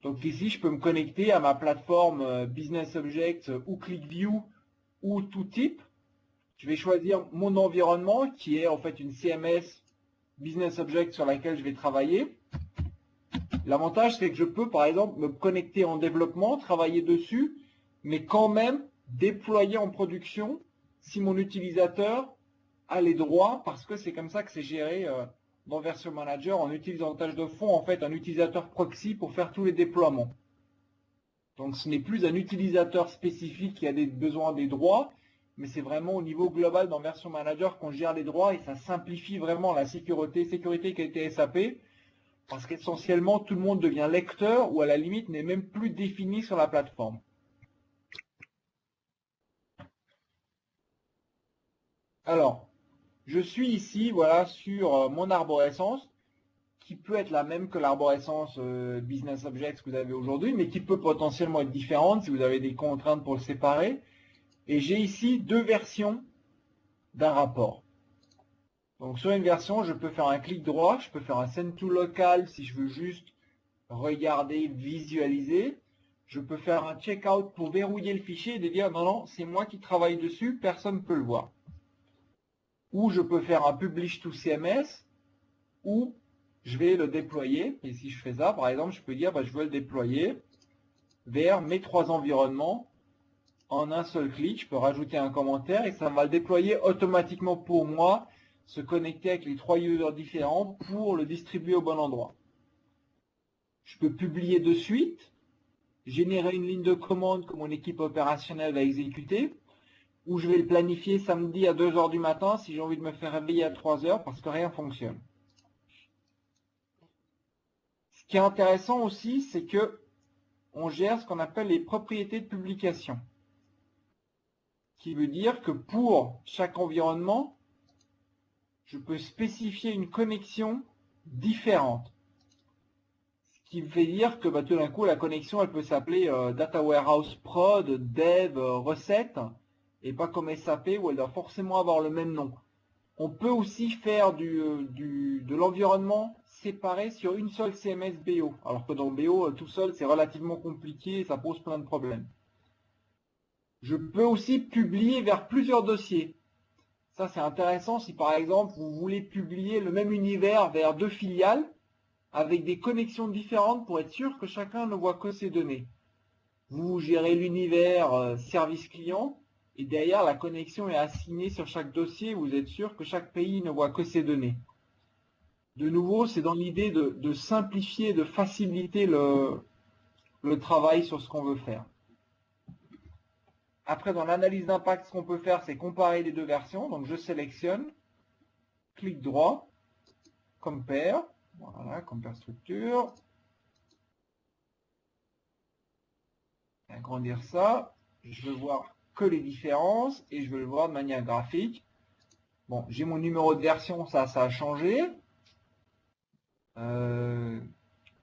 Donc ici, je peux me connecter à ma plateforme Business Objects ou ClickView ou tout type. Je vais choisir mon environnement qui est en fait une CMS Business Object sur laquelle je vais travailler. L'avantage, c'est que je peux par exemple me connecter en développement, travailler dessus, mais quand même déployer en production si mon utilisateur a les droits, parce que c'est comme ça que c'est géré dans Version Manager en utilisant en tâche de fond en fait un utilisateur proxy pour faire tous les déploiements. Donc ce n'est plus un utilisateur spécifique qui a besoin des droits, mais c'est vraiment au niveau global dans Version Manager qu'on gère les droits et ça simplifie vraiment la sécurité qualité SAP, parce qu'essentiellement tout le monde devient lecteur ou à la limite n'est même plus défini sur la plateforme. Alors, je suis ici voilà, sur mon arborescence, qui peut être la même que l'arborescence Business Objects que vous avez aujourd'hui, mais qui peut potentiellement être différente si vous avez des contraintes pour le séparer. Et j'ai ici deux versions d'un rapport. Donc sur une version, je peux faire un clic droit, je peux faire un Send to Local si je veux juste regarder, visualiser. Je peux faire un checkout pour verrouiller le fichier et de dire non, non, c'est moi qui travaille dessus, personne ne peut le voir. Ou je peux faire un Publish to CMS, ou je vais le déployer. Et si je fais ça, par exemple, je peux dire je veux le déployer vers mes trois environnements en un seul clic. Je peux rajouter un commentaire et ça va le déployer automatiquement pour moi, se connecter avec les trois users différents pour le distribuer au bon endroit. Je peux publier de suite, générer une ligne de commande que mon équipe opérationnelle va exécuter, ou je vais le planifier samedi à 2 h du matin si j'ai envie de me faire réveiller à 3 h parce que rien fonctionne. Ce qui est intéressant aussi, c'est que on gère ce qu'on appelle les propriétés de publication. Qui veut dire que pour chaque environnement, je peux spécifier une connexion différente. Ce qui veut dire que tout d'un coup, la connexion, elle peut s'appeler Data Warehouse Prod, Dev, Recette, et pas comme SAP où elle doit forcément avoir le même nom. On peut aussi faire de l'environnement séparé sur une seule CMS BO, alors que dans BO, tout seul, c'est relativement compliqué et ça pose plein de problèmes. Je peux aussi publier vers plusieurs dossiers. Ça, c'est intéressant si par exemple, vous voulez publier le même univers vers deux filiales avec des connexions différentes pour être sûr que chacun ne voit que ses données. Vous gérez l'univers service client et derrière, la connexion est assignée sur chaque dossier. Vous êtes sûr que chaque pays ne voit que ses données. De nouveau, c'est dans l'idée de simplifier, de faciliter le travail sur ce qu'on veut faire. Après, dans l'analyse d'impact, ce qu'on peut faire, c'est comparer les deux versions. Donc, je sélectionne, clic droit, compare, voilà, compare structure. Agrandir ça. Je veux voir que les différences et je veux le voir de manière graphique. Bon, j'ai mon numéro de version, ça a changé.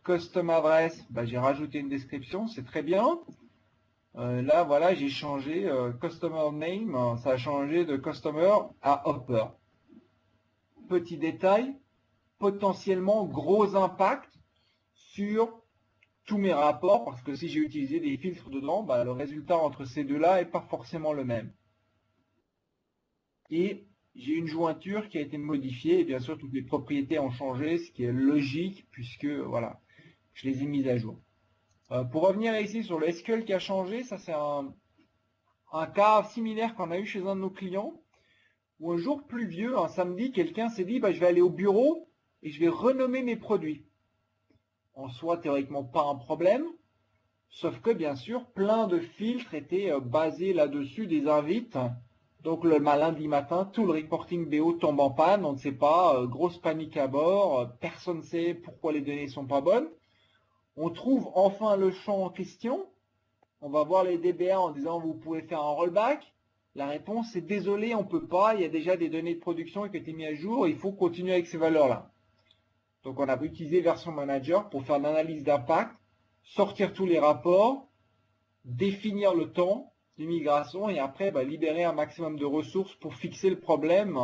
Custom address, j'ai rajouté une description, c'est très bien. Là, voilà, j'ai changé Customer Name, ça a changé de Customer à Hopper. Petit détail, potentiellement gros impact sur tous mes rapports, parce que si j'ai utilisé des filtres dedans, le résultat entre ces deux-là n'est pas forcément le même. Et j'ai une jointure qui a été modifiée, et bien sûr, toutes les propriétés ont changé, ce qui est logique, puisque, voilà, je les ai mises à jour. Pour revenir ici sur le SQL qui a changé, ça c'est un cas similaire qu'on a eu chez un de nos clients, où un jour pluvieux, un samedi, quelqu'un s'est dit, je vais aller au bureau et je vais renommer mes produits. En soi, théoriquement, pas un problème, sauf que, bien sûr, plein de filtres étaient basés là-dessus, des invites. Donc, le lundi matin, tout le reporting BO tombe en panne, on ne sait pas, grosse panique à bord, personne ne sait pourquoi les données sont pas bonnes. On trouve enfin le champ en question. On va voir les DBA en disant vous pouvez faire un rollback. La réponse est désolé, on ne peut pas. Il y a déjà des données de production qui ont été mises à jour. Il faut continuer avec ces valeurs-là. Donc on a utilisé Version Manager pour faire l'analyse d'impact, sortir tous les rapports, définir le temps de migration et après libérer un maximum de ressources pour fixer le problème.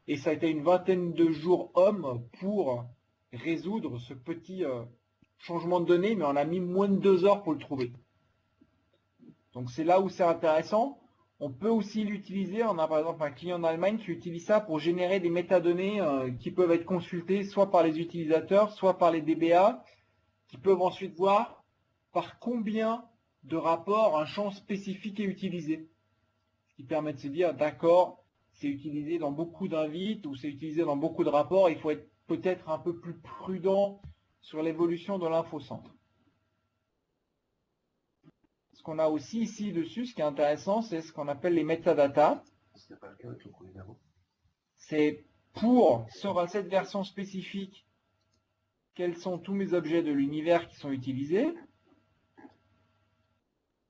Et ça a été une vingtaine de jours hommes pour résoudre ce petit changement de données, mais on a mis moins de 2 heures pour le trouver. Donc c'est là où c'est intéressant. On peut aussi l'utiliser. On a par exemple un client en Allemagne qui utilise ça pour générer des métadonnées qui peuvent être consultées soit par les utilisateurs, soit par les DBA, qui peuvent ensuite voir par combien de rapports un champ spécifique est utilisé. Ce qui permet de se dire, d'accord, c'est utilisé dans beaucoup d'invites ou c'est utilisé dans beaucoup de rapports. Il faut être peut-être un peu plus prudent sur l'évolution de l'infocentre. Ce qu'on a aussi ici dessus, ce qui est intéressant, c'est ce qu'on appelle les metadata. C'est pour, sur cette version spécifique, quels sont tous mes objets de l'univers qui sont utilisés,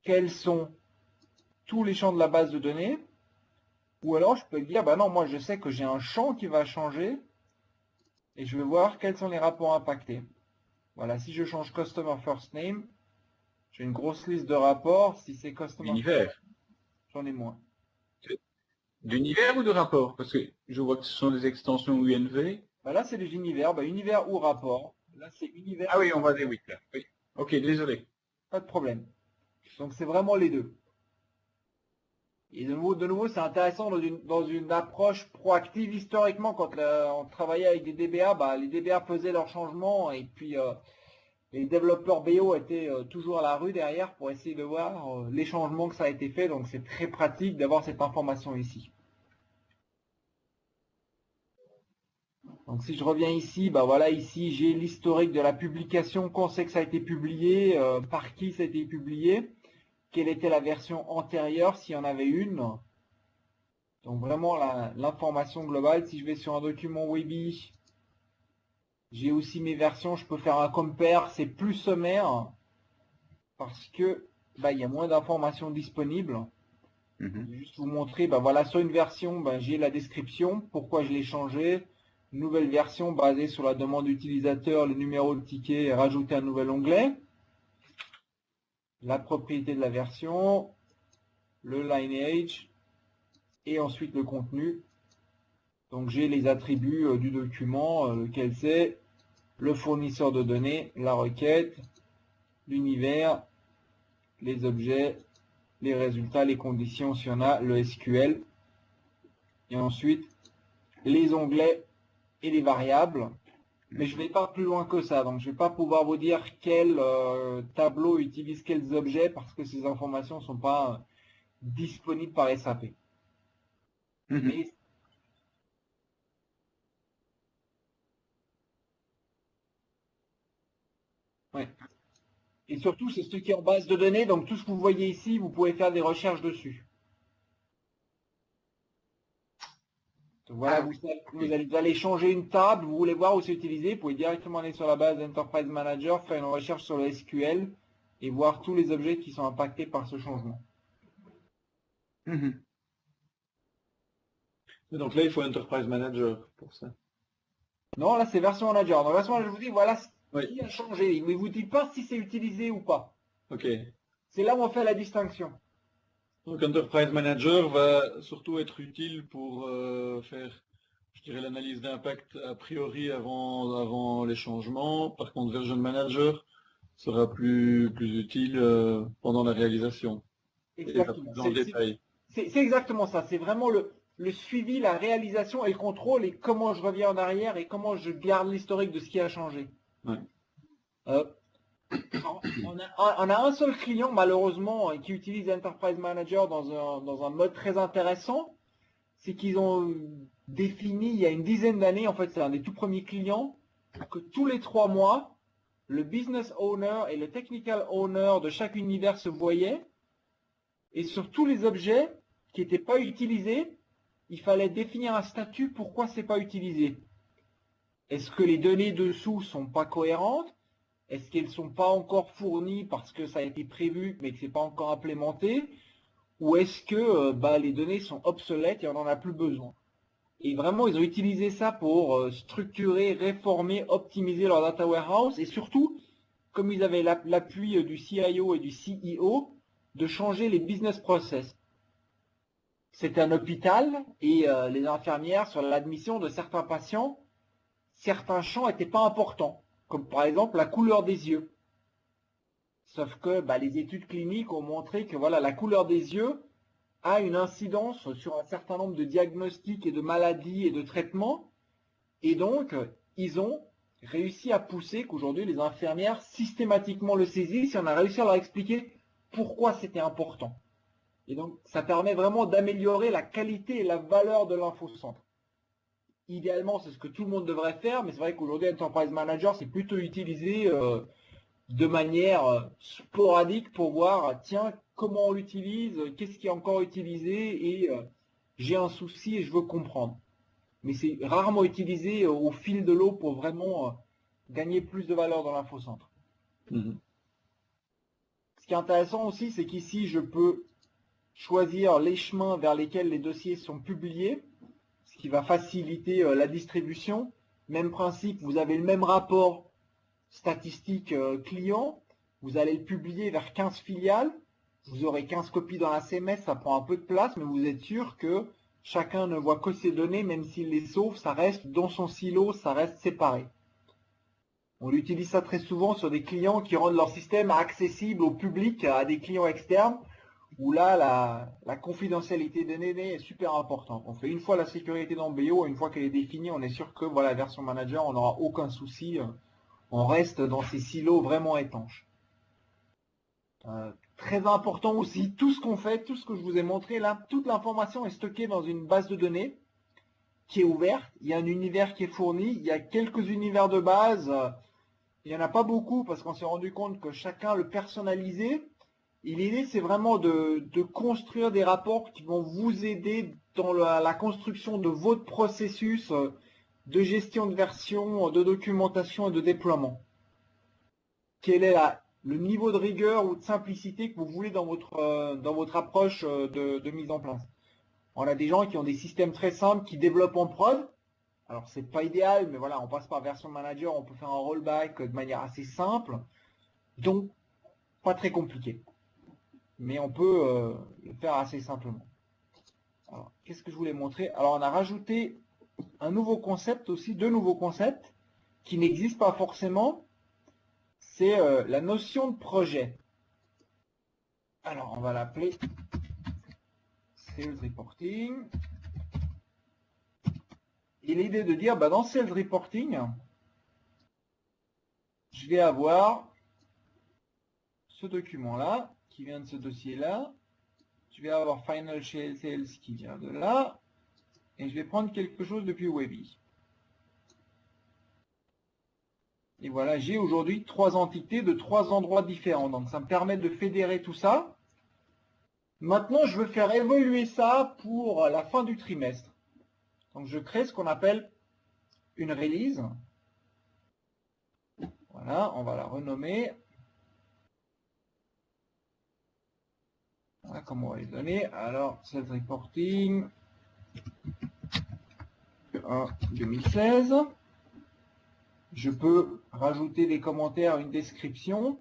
quels sont tous les champs de la base de données, ou alors je peux dire, bah non, moi je sais que j'ai un champ qui va changer, et je vais voir quels sont les rapports impactés. Voilà, si je change Customer First Name, j'ai une grosse liste de rapports. Si c'est Customer D'univers. j'en ai moins. D'univers ou de rapport? Parce que je vois que ce sont des extensions UNV. Bah là, c'est les univers, bah, univers ou rapport. Là, c'est univers. Ah oui, on va des 8 là. Oui. Ok, désolé. Pas de problème. Donc, c'est vraiment les deux. Et de nouveau c'est intéressant dans une approche proactive. Historiquement, quand on travaillait avec des DBA, bah, les DBA faisaient leurs changements et puis les développeurs BO étaient toujours à la rue derrière pour essayer de voir les changements que ça a été fait. Donc, c'est très pratique d'avoir cette information ici. Donc si je reviens ici, bah voilà, ici j'ai l'historique de la publication, quand c'est que ça a été publié, par qui ça a été publié, quelle était la version antérieure, s'il y en avait une. Donc vraiment l'information globale. Si je vais sur un document Webi, j'ai aussi mes versions, je peux faire un compare, c'est plus sommaire, parce que bah, il y a moins d'informations disponibles. Je vais juste vous montrer, bah voilà, sur une version, bah, j'ai la description, pourquoi je l'ai changé. Nouvelle version basée sur la demande utilisateur, le numéro de ticket et rajouter un nouvel onglet. La propriété de la version, le lineage et ensuite le contenu. Donc j'ai les attributs du document, lequel c'est le fournisseur de données, la requête, l'univers, les objets, les résultats, les conditions si on a, le SQL. Et ensuite les onglets et les variables. Mais je ne vais pas plus loin que ça, donc je ne vais pas pouvoir vous dire quel tableau utilise quels objets parce que ces informations ne sont pas disponibles par SAP. Mais ouais. Et surtout, c'est ce qui est en base de données, donc tout ce que vous voyez ici, vous pouvez faire des recherches dessus. Donc voilà, vous allez changer une table, vous voulez voir où c'est utilisé, vous pouvez directement aller sur la base Enterprise Manager, faire une recherche sur le SQL et voir tous les objets qui sont impactés par ce changement. Donc là, il faut Enterprise Manager pour ça. Non, là c'est version manager. Dans version manager, je vous dis voilà ce qui a changé. Mais vous ne dites pas si c'est utilisé ou pas. Ok. C'est là où on fait la distinction. Donc Enterprise Manager va surtout être utile pour faire, je dirais, l'analyse d'impact a priori avant les changements. Par contre, Version Manager sera plus utile pendant la réalisation. Exactement. Dans le détail. C'est exactement ça. C'est vraiment le suivi, la réalisation et le contrôle et comment je reviens en arrière et comment je garde l'historique de ce qui a changé. Ouais. On a un seul client malheureusement qui utilise Enterprise Manager dans un mode très intéressant. C'est qu'ils ont défini il y a une dizaine d'années, en fait c'est un des tout premiers clients, que tous les 3 mois, le business owner et le technical owner de chaque univers se voyaient. Et sur tous les objets qui n'étaient pas utilisés, il fallait définir un statut pourquoi c'est pas utilisé. Est-ce que les données dessous sont pas cohérentes? Est-ce qu'elles ne sont pas encore fournies parce que ça a été prévu mais que c'est pas encore implémenté? Ou est-ce que les données sont obsolètes et on n'en a plus besoin? Et vraiment, ils ont utilisé ça pour structurer, réformer, optimiser leur data warehouse et surtout, comme ils avaient l'appui du CIO et du CEO, de changer les business process. C'était un hôpital et les infirmières, sur l'admission de certains patients, certains champs n'étaient pas importants. comme par exemple la couleur des yeux. Sauf que les études cliniques ont montré que voilà, la couleur des yeux a une incidence sur un certain nombre de diagnostics et de maladies et de traitements. Et donc, ils ont réussi à pousser qu'aujourd'hui, les infirmières systématiquement le saisissent et on a réussi à leur expliquer pourquoi c'était important. Et donc, ça permet vraiment d'améliorer la qualité et la valeur de l'infocentre. Idéalement, c'est ce que tout le monde devrait faire, mais c'est vrai qu'aujourd'hui, Enterprise Manager, c'est plutôt utilisé de manière sporadique pour voir, tiens, comment on l'utilise, qu'est-ce qui est encore utilisé, et j'ai un souci et je veux comprendre. Mais c'est rarement utilisé au fil de l'eau pour vraiment gagner plus de valeur dans l'infocentre. Mhm. Ce qui est intéressant aussi, c'est qu'ici, je peux choisir les chemins vers lesquels les dossiers sont publiés, ce qui va faciliter la distribution. Même principe, vous avez le même rapport statistique client, vous allez le publier vers 15 filiales, vous aurez 15 copies dans la CMS, ça prend un peu de place, mais vous êtes sûr que chacun ne voit que ses données, même s'il les sauve, ça reste dans son silo, ça reste séparé. On utilise ça très souvent sur des clients qui rendent leur système accessible au public, à des clients externes, où là, la confidentialité des données est super importante. On fait une fois la sécurité dans BO, une fois qu'elle est définie, on est sûr que voilà, version manager, on n'aura aucun souci. On reste dans ces silos vraiment étanches. Très important aussi, tout ce qu'on fait, tout ce que je vous ai montré là, toute l'information est stockée dans une base de données qui est ouverte. Il y a un univers qui est fourni, il y a quelques univers de base. Il n'y en a pas beaucoup parce qu'on s'est rendu compte que chacun le personnalisait. Et l'idée, c'est vraiment de construire des rapports qui vont vous aider dans la construction de votre processus de gestion de version, de documentation et de déploiement. Quel est le niveau de rigueur ou de simplicité que vous voulez dans votre approche de mise en place. On a des gens qui ont des systèmes très simples, qui développent en prod. Alors, c'est pas idéal, mais voilà, on passe par version manager, on peut faire un rollback de manière assez simple. Donc, pas très compliqué. Mais on peut le faire assez simplement. Alors, qu'est-ce que je voulais montrer? Alors, on a rajouté un nouveau concept aussi, deux nouveaux concepts qui n'existent pas forcément. C'est la notion de projet. Alors, on va l'appeler Sales Reporting. Et l'idée de dire, dans Sales Reporting, je vais avoir ce document-là, qui vient de ce dossier-là. Je vais avoir Financial Sales qui vient de là. Et je vais prendre quelque chose depuis Webby. Et voilà, j'ai aujourd'hui 3 entités de 3 endroits différents. Donc, ça me permet de fédérer tout ça. Maintenant, je veux faire évoluer ça pour la fin du trimestre. Donc, je crée ce qu'on appelle une release. Voilà, on va la renommer. Voilà comment on va les donner. Alors, Sales Reporting 2016. Je peux rajouter des commentaires, une description.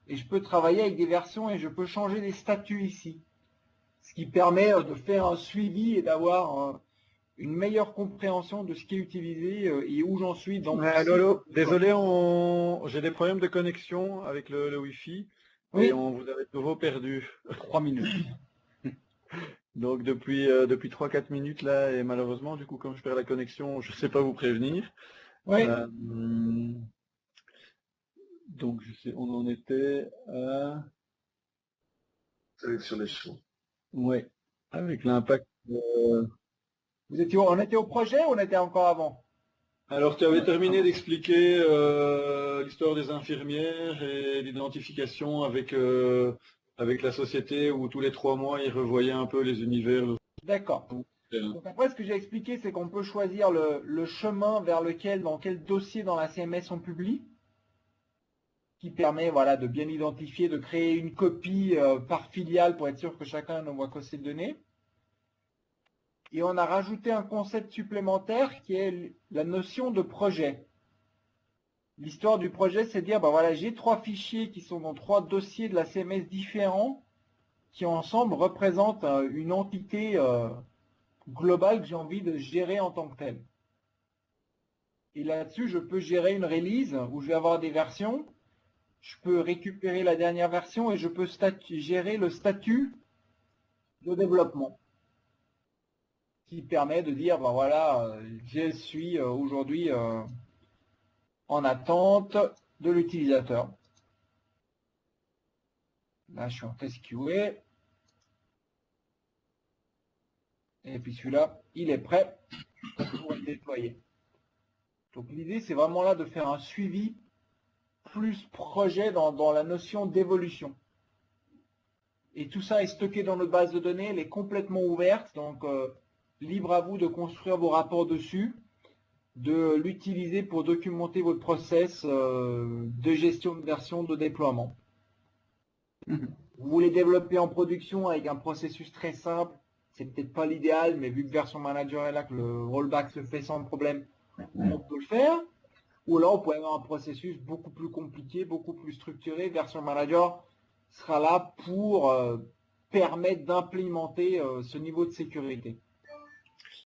Et je peux travailler avec des versions et je peux changer les statuts ici. Ce qui permet de faire un suivi et d'avoir une meilleure compréhension de ce qui est utilisé et où j'en suis dans mon Allô, allô. site. Désolé, j'ai des problèmes de connexion avec le Wi-Fi Oui. et on vous avait de nouveau perdu. 3 minutes. Donc depuis 3-4 minutes là, et malheureusement, du coup, comme je perds la connexion, je ne sais pas vous prévenir. Oui. Donc on en était à... Sélection des champs. Ouais, avec l'impact. On était au projet ou on était encore avant? Alors, tu avais terminé d'expliquer l'histoire des infirmières et l'identification avec la société où tous les 3 mois, ils revoyaient un peu les univers. D'accord. Donc après, ce que j'ai expliqué, c'est qu'on peut choisir le chemin vers dans quel dossier dans la CMS on publie, qui permet voilà, de bien identifier, de créer une copie par filiale pour être sûr que chacun ne voit que ses données. Et on a rajouté un concept supplémentaire qui est la notion de projet. L'histoire du projet, c'est de dire, voilà, j'ai 3 fichiers qui sont dans 3 dossiers de la CMS différents, qui ensemble représentent une entité globale que j'ai envie de gérer en tant que telle. Et là-dessus, je peux gérer une release où je vais avoir des versions. Je peux récupérer la dernière version et je peux gérer le statut de développement, qui permet de dire, ben voilà, je suis aujourd'hui en attente de l'utilisateur. Là, je suis en test QA. Et puis celui-là, il est prêt pour être déployé. Donc l'idée, c'est vraiment là de faire un suivi plus projet dans la notion d'évolution. Et tout ça est stocké dans notre base de données, elle est complètement ouverte, donc libre à vous de construire vos rapports dessus, de l'utiliser pour documenter votre process de gestion de version de déploiement. Vous voulez développer en production avec un processus très simple, c'est peut-être pas l'idéal, mais vu que Version Manager est là, que le rollback se fait sans problème, on peut le faire. Ou alors, on pourrait avoir un processus beaucoup plus compliqué, beaucoup plus structuré. Version Manager sera là pour permettre d'implémenter ce niveau de sécurité.